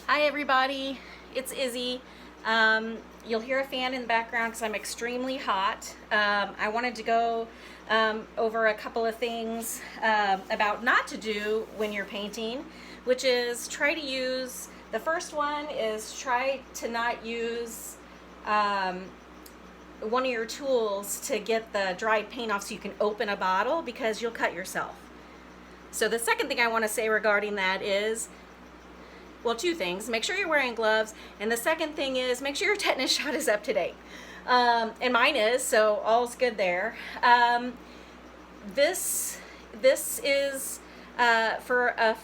Hi everybody, it's Izzy. You'll hear a fan in the background because I'm extremely hot. I wanted to go over a couple of things about not to do when you're painting, which is try to use, the first one is try to not use one of your tools to get the dried paint off so you can open a bottle because you'll cut yourself. So the second thing I want to say regarding that is, well, two things. Make sure you're wearing gloves, and the second thing is make sure your tetanus shot is up to date. And mine is, so all's good there. This is for a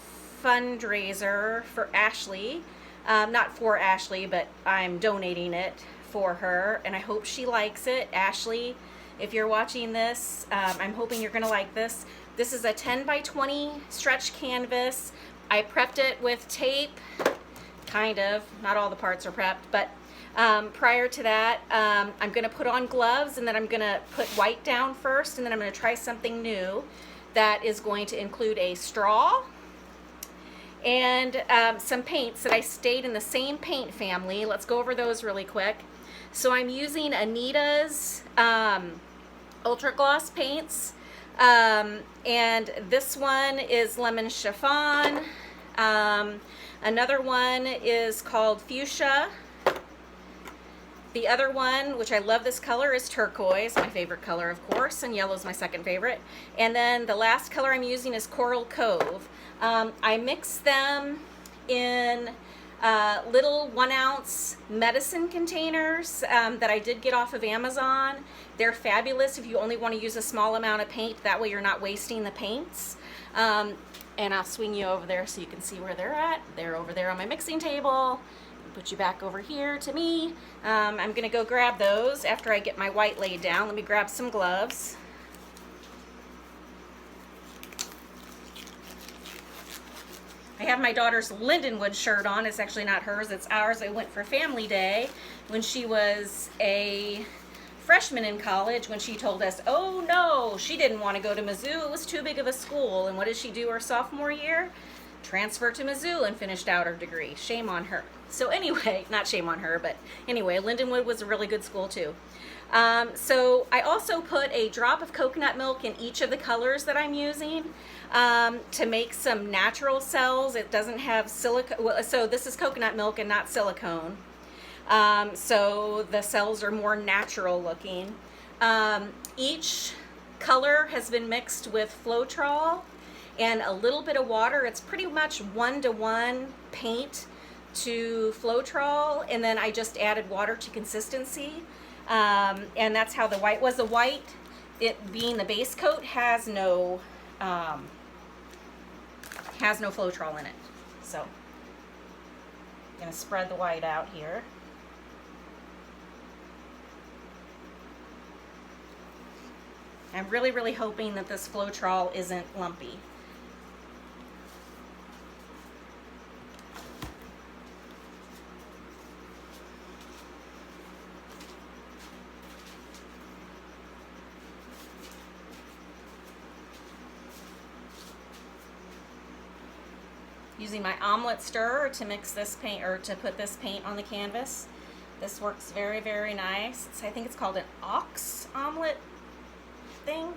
fundraiser for Ashley. Not for Ashley, but I'm donating it for her, and I hope she likes it. Ashley, if you're watching this, I'm hoping you're gonna like this. This is a 10 by 20 stretch canvas. I prepped it with tape, kind of, not all the parts are prepped, but prior to that, I'm gonna put on gloves, and then I'm gonna put white down first, and then I'm gonna try something new that is going to include a straw and some paints that I stayed in the same paint family. Let's go over those really quick. So I'm using Anita's Ultra Gloss paints. And this one is Lemon Chiffon. Another one is called Fuchsia. The other one, which I love this color, is Turquoise, my favorite color, of course, and yellow is my second favorite. And then the last color I'm using is Coral Cove. I mix them in little 1-ounce medicine containers that I did get off of Amazon. They're fabulous if you only want to use a small amount of paint. That way you're not wasting the paints. And I'll swing you over there so you can see where they're at. They're over there on my mixing table. Put you back over here to me. I'm gonna go grab those after I get my white laid down. Let me grab some gloves. I have my daughter's Lindenwood shirt on. It's actually not hers, it's ours. I went for family day when she was a freshman in college, when she told us, oh no, she didn't want to go to Mizzou. It was too big of a school. And what did she do her sophomore year? Transferred to Mizzou and finished out her degree. Shame on her. So anyway, not shame on her, but anyway, Lindenwood was a really good school too. So I also put a drop of coconut milk in each of the colors that I'm using to make some natural cells. It doesn't have silicone. Well, so this is coconut milk and not silicone. So the cells are more natural looking. Each color has been mixed with Floetrol and a little bit of water. It's pretty much 1-to-1 paint to Floetrol, and then I just added water to consistency. And that's how the white was. The white, it being the base coat, has no Floetrol in it. So I'm gonna spread the white out here. I'm really, really hoping that this Floetrol isn't lumpy. Using my omelet stirrer to mix this paint, or to put this paint on the canvas. This works very, very nice. I think it's called an ox omelet thing.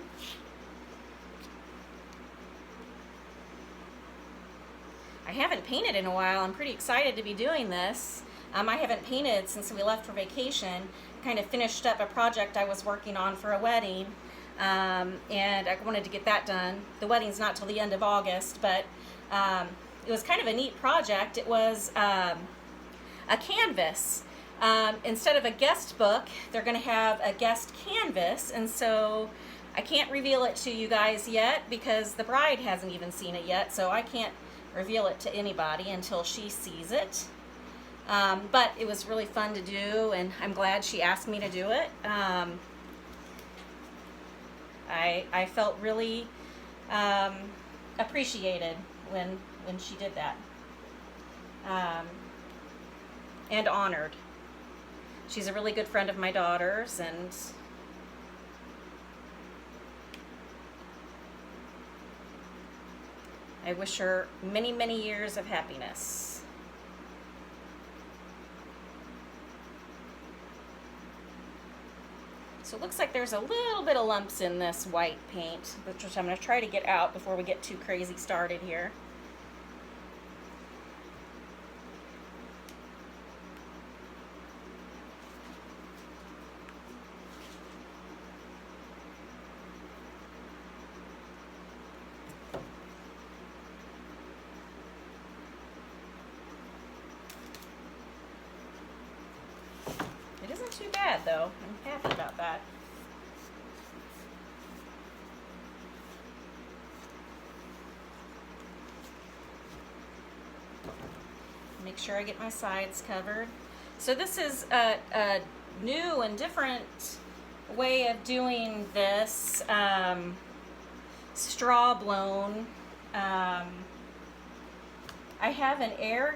I haven't painted in a while. I'm pretty excited to be doing this. I haven't painted since we left for vacation. Kind of finished up a project I was working on for a wedding, and I wanted to get that done. The wedding's not till the end of August, but it was kind of a neat project. It was a canvas. Instead of a guest book, they're going to have a guest canvas, and so I can't reveal it to you guys yet because the bride hasn't even seen it yet, so I can't reveal it to anybody until she sees it. But it was really fun to do, and I'm glad she asked me to do it. I felt really appreciated when she did that, and honored. She's a really good friend of my daughter's, and I wish her many, many years of happiness. So it looks like there's a little bit of lumps in this white paint, which I'm going to try to get out before we get too crazy started here. It isn't too bad though. I'm happy about that. Make sure I get my sides covered. So this is a new and different way of doing this. Straw blown. I have an air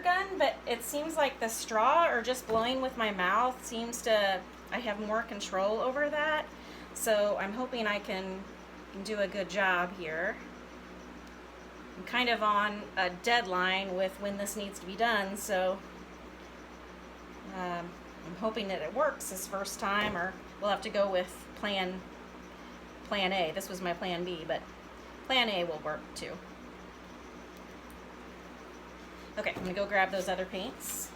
gun, but it seems like the straw or just blowing with my mouth seems to, I have more control over that. So I'm hoping I can do a good job here. I'm kind of on a deadline with when this needs to be done, so I'm hoping that it works this first time, or we'll have to go with plan A. This was my plan B, but plan A will work too. Okay, I'm gonna go grab those other paints.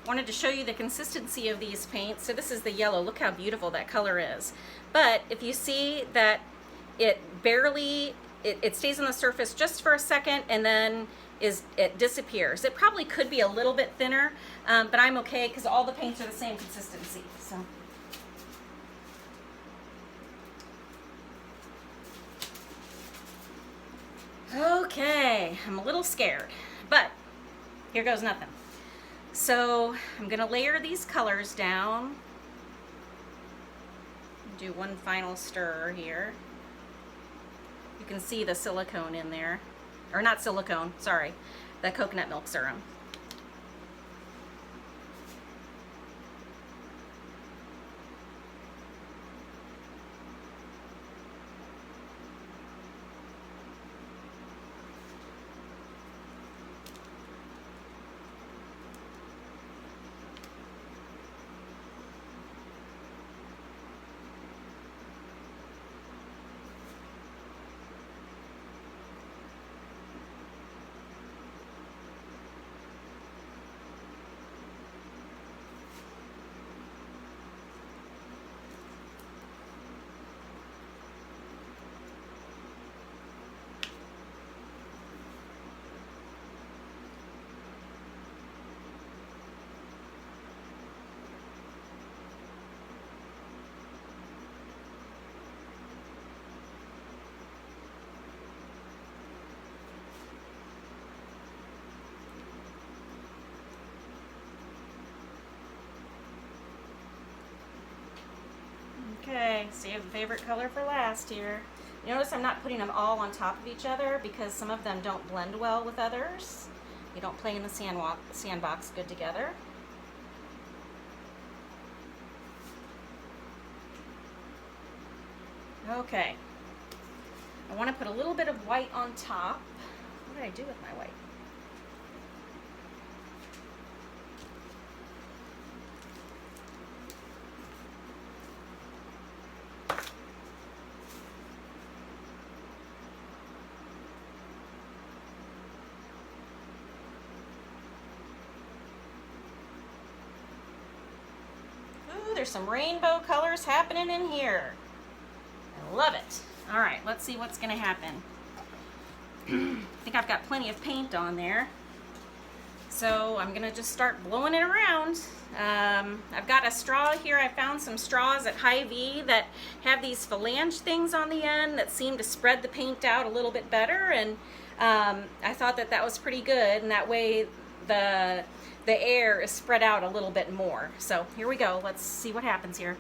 Wanted to show you the consistency of these paints. So this is the yellow. Look how beautiful that color is. But if you see that it barely, it stays on the surface just for a second and then it disappears. It probably could be a little bit thinner, but I'm okay because all the paints are the same consistency. So. Okay, I'm a little scared, but here goes nothing. So I'm gonna layer these colors down. Do one final stir here. You can see the silicone in there, or not silicone, sorry, the coconut milk serum. Okay, save the favorite color for last here. Notice I'm not putting them all on top of each other because some of them don't blend well with others. They don't play in the sandbox good together. Okay, I want to put a little bit of white on top. What did I do with my white? Ooh, there's some rainbow colors happening in here. I love it. All right, let's see what's gonna happen. I think I've got plenty of paint on there. So I'm gonna just start blowing it around. I've got a straw here. I found some straws at Hy-Vee that have these phalange things on the end that seem to spread the paint out a little bit better, and I thought that that was pretty good, and that way the air is spread out a little bit more. So here we go. Let's see what happens here.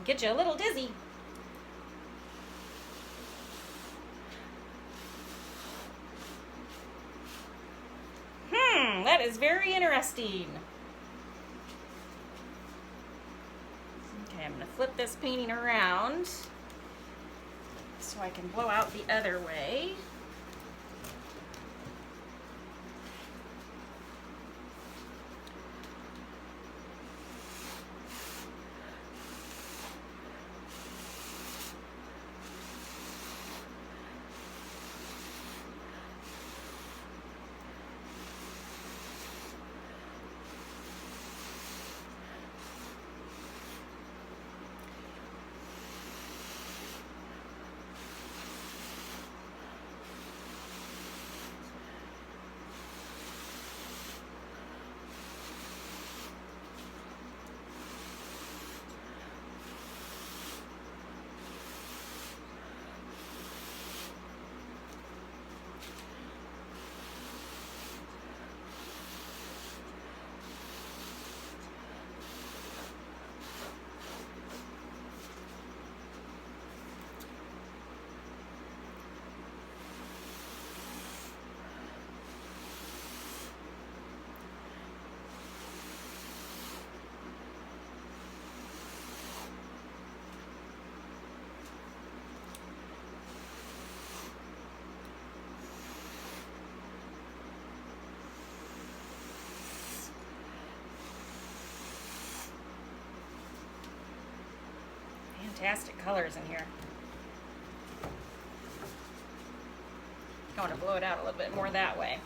Get you a little dizzy. That is very interesting. Okay, I'm going to flip this painting around so I can blow out the other way. Fantastic colors in here. I want to blow it out a little bit more that way.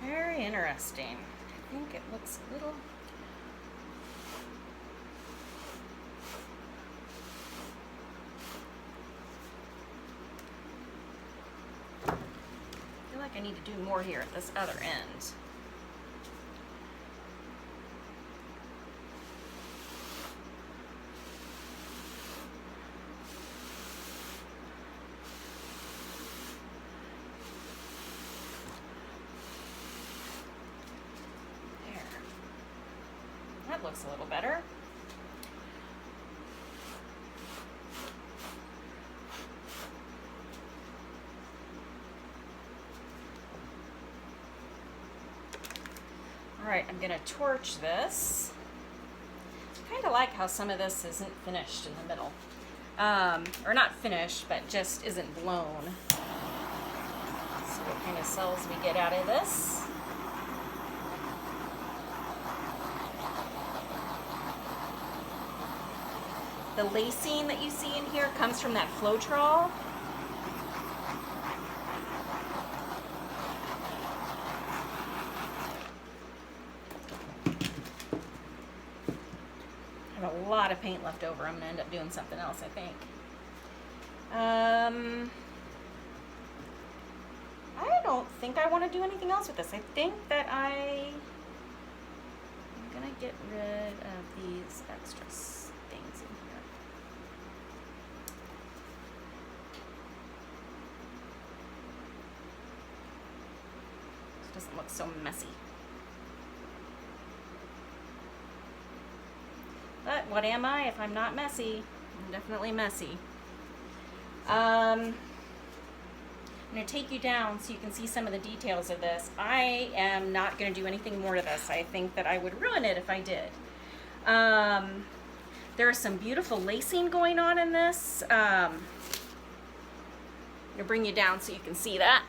Very interesting. I think it looks a little... I feel like I need to do more here at this other end. That looks a little better. All right, I'm gonna torch this. I kind of like how some of this isn't finished in the middle. Or not finished, but just isn't blown. See what kind of cells we get out of this. The lacing that you see in here comes from that Floetrol. I have a lot of paint left over. I'm going to end up doing something else, I think. I don't think I want to do anything else with this. I think that I'm going to get rid of these extra things in here. This doesn't look so messy. But what am I if I'm not messy? I'm definitely messy. I'm going to take you down so you can see some of the details of this. I am not going to do anything more to this. I think that I would ruin it if I did. There's some beautiful lacing going on in this. I'm going to bring you down so you can see that.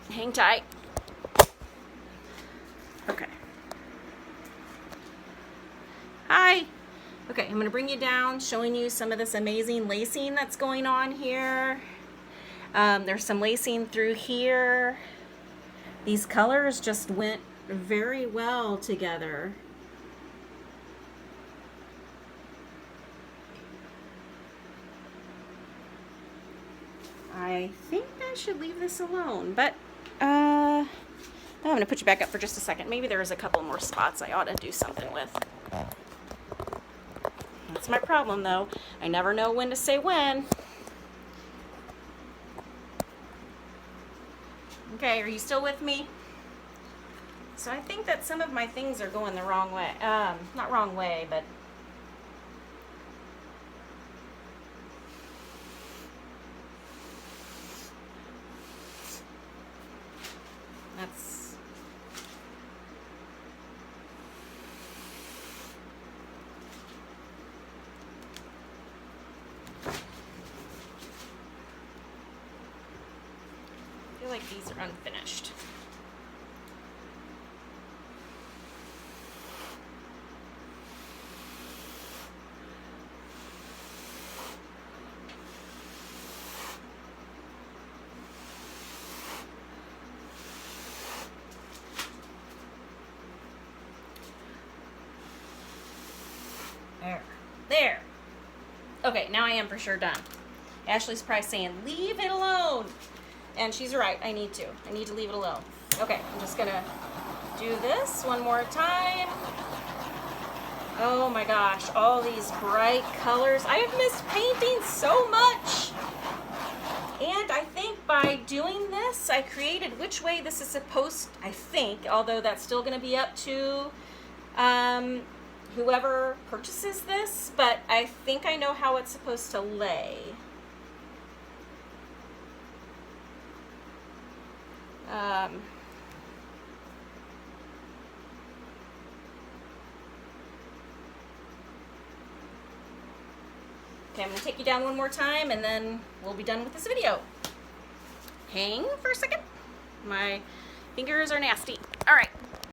Hang tight. Okay. Hi. Okay, I'm going to bring you down, showing you some of this amazing lacing that's going on here. There's some lacing through here. These colors just went very well together. I think I should leave this alone, but I'm going to put you back up for just a second. Maybe there's a couple more spots I ought to do something with. That's my problem, though. I never know when to say when. Okay, are you still with me? So I think that some of my things are going the wrong way. Not wrong way, but that's... I feel like these are unfinished. There. Okay, now I am for sure done. Ashley's probably saying, leave it alone. And she's right, I need to. I need to leave it alone. Okay, I'm just gonna do this one more time. Oh my gosh, all these bright colors. I have missed painting so much. And I think by doing this, I created which way this is supposed, I think, although that's still gonna be up to whoever purchases this, but I think I know how it's supposed to lay. Okay, I'm going to take you down one more time and then we'll be done with this video. Hang for a second. My fingers are nasty.